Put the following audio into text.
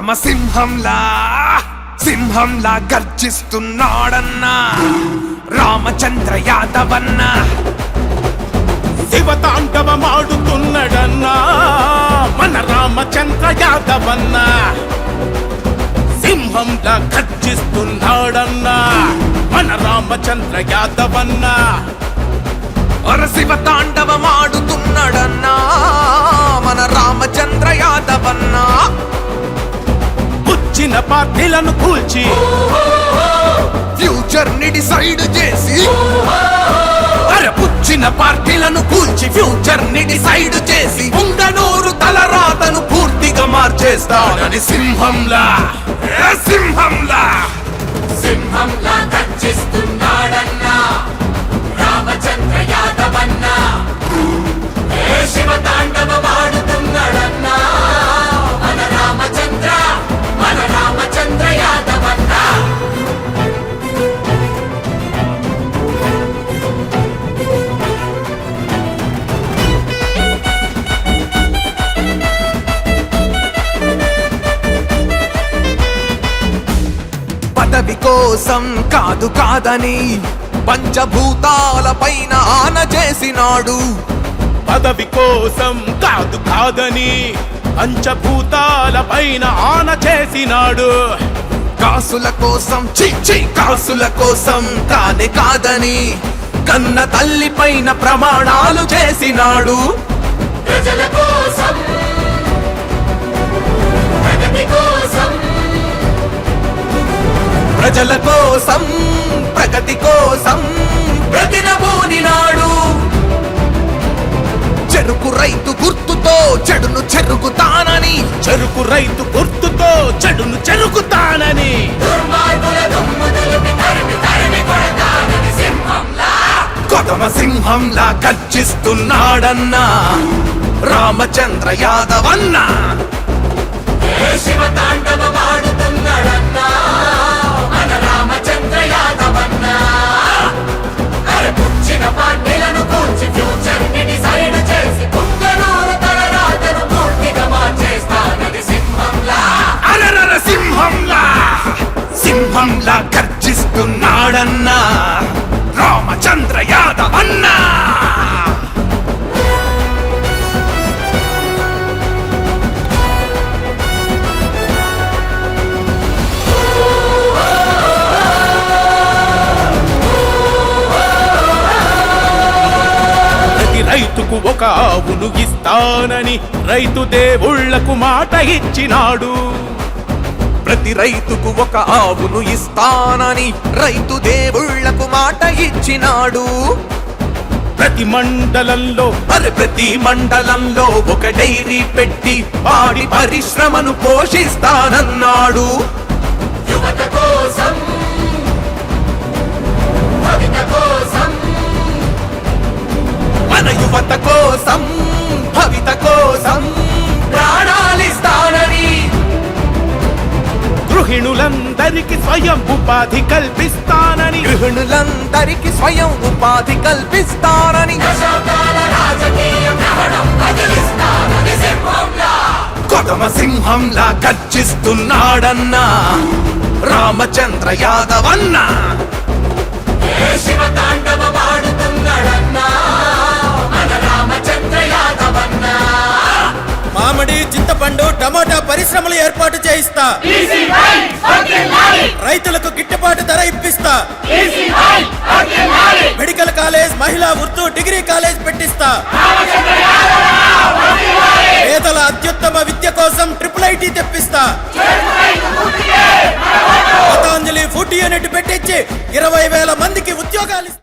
కొదమ సింహంలా గర్జిస్తున్నాడన్నా రామచంద్ర యాదవన్న. శివతాండవమాడుతున్నాడన్నా మన రామచంద్ర యాదవన్న. సింహంలా గర్జిస్తున్నాడన్నా మన రామచంద్ర యాదవన్న. శివతాండవమాడుతున్నాడన్నా మన రామచంద్ర యాదవన్న. పుచ్చిన పార్టీలను కూల్చి ఫ్యూచర్ ని డిసైడ్ చేసి, పుచ్చిన పార్టీలను కూల్చి ఫ్యూచర్ ని డిసైడ్ చేసి ఉంగనూరు తలరాతను పూర్తిగా మార్చేస్తాడని సింహంలా గర్జిస్తున్నాడన్నా రామచంద్ర యాదవన్న. శివతాండవమాడుతున్నాడన్నా మన రామచంద్ర యాదవన్న. పదవి కోసం కాదని పంచభూతాల పైన ఆన చేసినాడు. పదవి కోసం కాదని పంచభూతాల పైన ఆన చేసినాడు. కాసుల కోసం తానే కాదని కన్న తల్లి పైన ప్రమాణాలు చేసినాడు. ప్రజల కోసం ప్రగతి కోసం, ప్రజల కోసం ప్రగతి కోసం ప్రతినబూనినాడు. చెరుకు రైతు గుర్తుతో చెడును చెరుగుతానని, చెరుకు రైతు గుర్తుతో చెడును చెరుగుతానని, దుర్మార్గుల దుమ్ము దులిపి తరిమి కొడతానని కొదమ సింహంలా గర్జిస్తున్నాడన్నా రామచంద్ర యాదవన్న. శివతాండవమాడుతున్నాడన్నా మన రామచంద్ర యాదవన్న. పుచ్చిన పార్టీలను కూర్చి ఫ్యూచర్ ని డిసైడ్ చేసి పుంగనూరు తలరాతను పూర్తిగా మార్చేస్తానని సింహంలా గర్జిస్తున్నాడన్నా రామచంద్ర యాదవన్న. రైతుకు ఒక ఆవును ఇస్తానని రైతు దేవుళ్లకు మాట ఇచ్చినాడు. ప్రతి రైతుకు ఒక ఆవును ఇస్తానని రైతు దేవుళ్లకు మాట ఇచ్చినాడు. ప్రతి మండలంలో ఒక డైరీ పెట్టి పాడి పరిశ్రమను పోషిస్తానన్నాడు. యువత కోసం భవిత కోసం, మన యువత కోసం భవిత కోసం ప్రాణాలిస్తానని, గృహిణులందరికీ స్వయం ఉపాధి కల్పిస్తానని, దశాబ్దాల రాజకీయ భ్రమణం బదిలిస్తానని కొదమ సింహంలా గర్జిస్తున్నాడన్నా రామచంద్ర యాదవన్న. శివతాండవమాడుతున్నాడన్నా మన రామచంద్ర యాదవన్న. మామిడి, చింతపండు, టమోటా పరిశ్రమలు ఏర్పాటు చేయిస్తా. రైతులకు గిట్టుబాటు ధర ఇప్పిస్తా. మెడికల్ కాలేజ్, మహిళా ఉర్దూ డిగ్రీ కాలేజ్ పెట్టిస్తా. పేదల అత్యుత్తమ విద్య కోసం IIIT తెప్పిస్తా. పతాంజలి ఫుడ్ యూనిట్ పెట్టించి 20,000 మందికి ఉద్యోగాలు